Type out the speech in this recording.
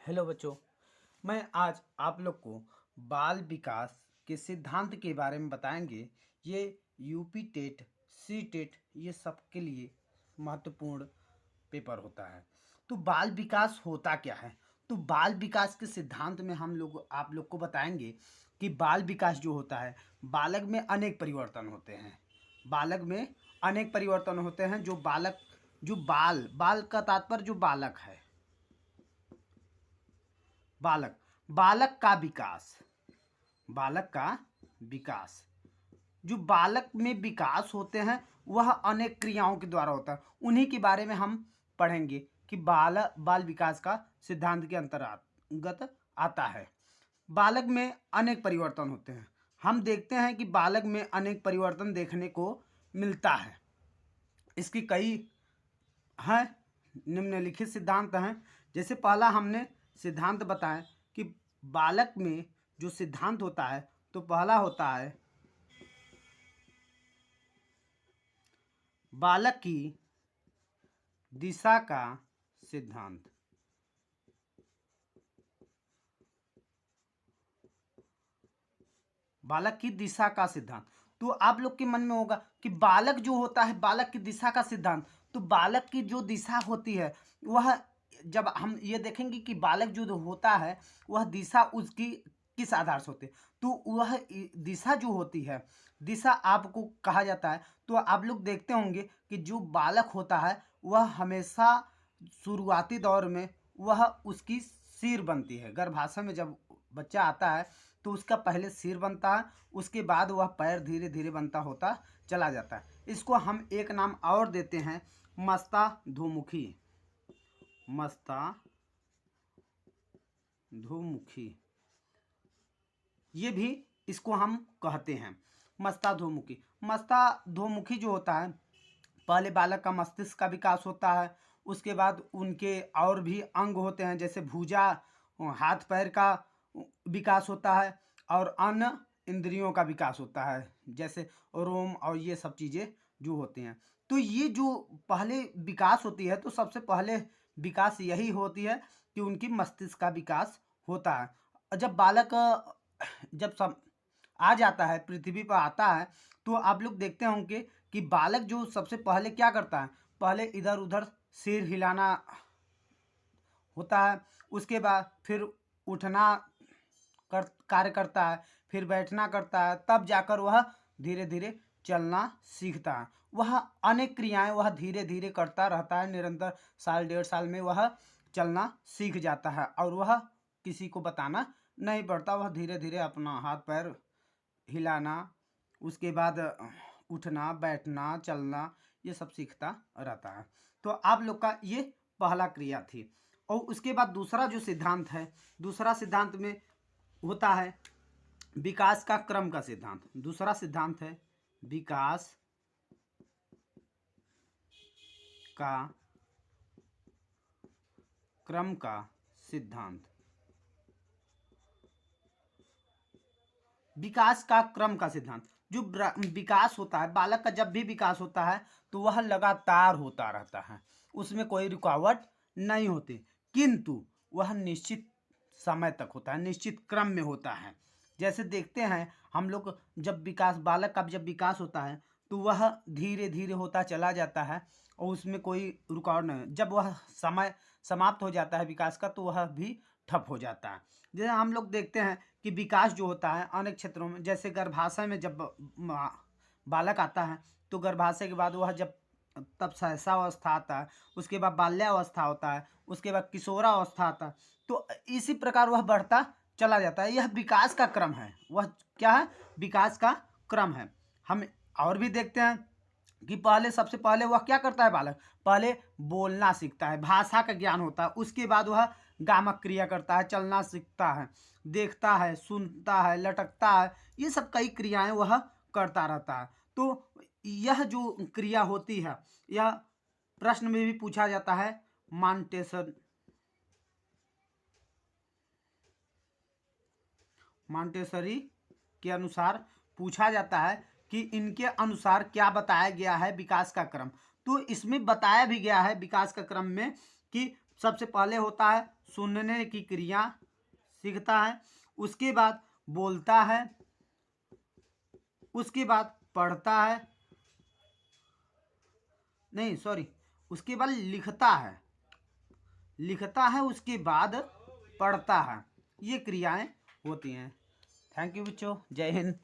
Hello बच्चों। मैं आज आप लोग को बाल विकास के सिद्धांत के बारे में बताएंगे। ये यूपी टेट, सी टेट, ये सब के लिए महत्वपूर्ण पेपर होता है। तो बाल विकास होता क्या है? तो बाल विकास के सिद्धांत में हम लोग आप लोग को बताएंगे कि बाल विकास जो होता है, बालक में अनेक परिवर्तन होते हैं। बालक में अनेक परिवर्तन होते हैं। जो बाल बाल का तात्पर्य जो बालक है, बालक बालक का विकास, बालक का विकास, जो बालक में विकास होते हैं वह अनेक क्रियाओं के द्वारा होता है। उन्हीं के बारे में हम पढ़ेंगे कि बाल विकास का सिद्धांत के अंतर्गत आता है। बालक में अनेक परिवर्तन होते हैं। हम देखते हैं कि बालक में अनेक परिवर्तन देखने को मिलता है। इसकी कई हैं, निम्नलिखित सिद्धांत हैं। जैसे पहला हमने सिद्धांत बताया कि बालक में जो सिद्धांत होता है, तो पहला होता है बालक की दिशा का सिद्धांत। बालक की दिशा का सिद्धांत। तो आप लोग के मन में होगा कि बालक जो होता है, बालक की दिशा का सिद्धांत, तो बालक की जो दिशा होती है वह, जब हम ये देखेंगे कि बालक जो होता है वह दिशा उसकी किस आधार से होती है, तो वह दिशा जो होती है, दिशा आपको कहा जाता है। तो आप लोग देखते होंगे कि जो बालक होता है वह हमेशा शुरुआती दौर में वह उसकी सिर बनती है। गर्भाशय में जब बच्चा आता है तो उसका पहले सिर बनता है, उसके बाद वह पैर धीरे धीरे बनता होता चला जाता है। इसको हम एक नाम और देते हैं, मस्ता धुमुखी। मस्ता धुमुखी, ये भी इसको हम कहते हैं मस्ता धुमुखी। मस्ता धुमुखी जो होता है, पहले बालक का मस्तिष्क का विकास होता है, उसके बाद उनके और भी अंग होते हैं, जैसे भुजा, हाथ पैर का विकास होता है, और अन्य इंद्रियों का विकास होता है, जैसे रोम और ये सब चीज़ें जो होती हैं। तो ये जो पहले विकास होती है, तो सबसे पहले विकास यही होती है कि उनकी मस्तिष्क का विकास होता है। जब बालक जब सब आ जाता है, पृथ्वी पर आता है, तो आप लोग देखते होंगे कि बालक जो सबसे पहले क्या करता है, पहले इधर उधर सिर हिलाना होता है, उसके बाद फिर उठना कार्य करता है, फिर बैठना करता है, तब जाकर वह धीरे धीरे चलना सीखता है। वह अनेक क्रियाएं वह धीरे धीरे करता रहता है, निरंतर साल डेढ़ साल में वह चलना सीख जाता है, और वह किसी को बताना नहीं पड़ता। वह धीरे धीरे अपना हाथ पैर हिलाना, उसके बाद उठना बैठना चलना, ये सब सीखता रहता है। तो आप लोग का ये पहला क्रिया थी। और उसके बाद दूसरा जो सिद्धांत है, दूसरा सिद्धांत में होता है विकास का क्रम का सिद्धांत। दूसरा सिद्धांत है विकास का क्रम का सिद्धांत। विकास का क्रम का सिद्धांत, जो विकास होता है, बालक का जब भी विकास होता है तो वह लगातार होता रहता है, उसमें कोई रुकावट नहीं होती, किंतु वह निश्चित समय तक होता है, निश्चित क्रम में होता है। जैसे देखते हैं हम लोग, जब विकास, बालक का जब विकास होता है तो वह धीरे धीरे होता चला जाता है, और उसमें कोई रुकावट नहीं। जब वह समय समाप्त हो जाता है विकास का, तो वह भी ठप हो जाता है। जैसे हम लोग देखते हैं कि विकास जो होता है अनेक क्षेत्रों में, जैसे गर्भाशय में जब बालक आता है, तो गर्भाशय के बाद वह जब तब सहसावस्था आता है, उसके बाद बाल्यावस्था होता है, उसके बाद किशोरावस्था आता है, तो इसी प्रकार वह बढ़ता चला जाता है। यह विकास का क्रम है। वह क्या है? विकास का क्रम है। हम और भी देखते हैं कि पहले, सबसे पहले वह क्या करता है, बालक पहले बोलना सीखता है, भाषा का ज्ञान होता है, उसके बाद वह गामक क्रिया करता है, चलना सीखता है, देखता है, सुनता है, लटकता है, ये सब कई क्रियाएं वह करता रहता है। तो यह जो क्रिया होती है, यह प्रश्न में भी पूछा जाता है, मॉन्टेसरी के अनुसार पूछा जाता है कि इनके अनुसार क्या बताया गया है विकास का क्रम। तो इसमें बताया भी गया है विकास का क्रम में कि सबसे पहले होता है सुनने की क्रिया, सीखता है, उसके बाद बोलता है, उसके बाद पढ़ता है, नहीं सॉरी, उसके बाद लिखता है, उसके बाद पढ़ता है। ये क्रियाएं होती हैं। थैंक यू बच्चों, जय हिंद।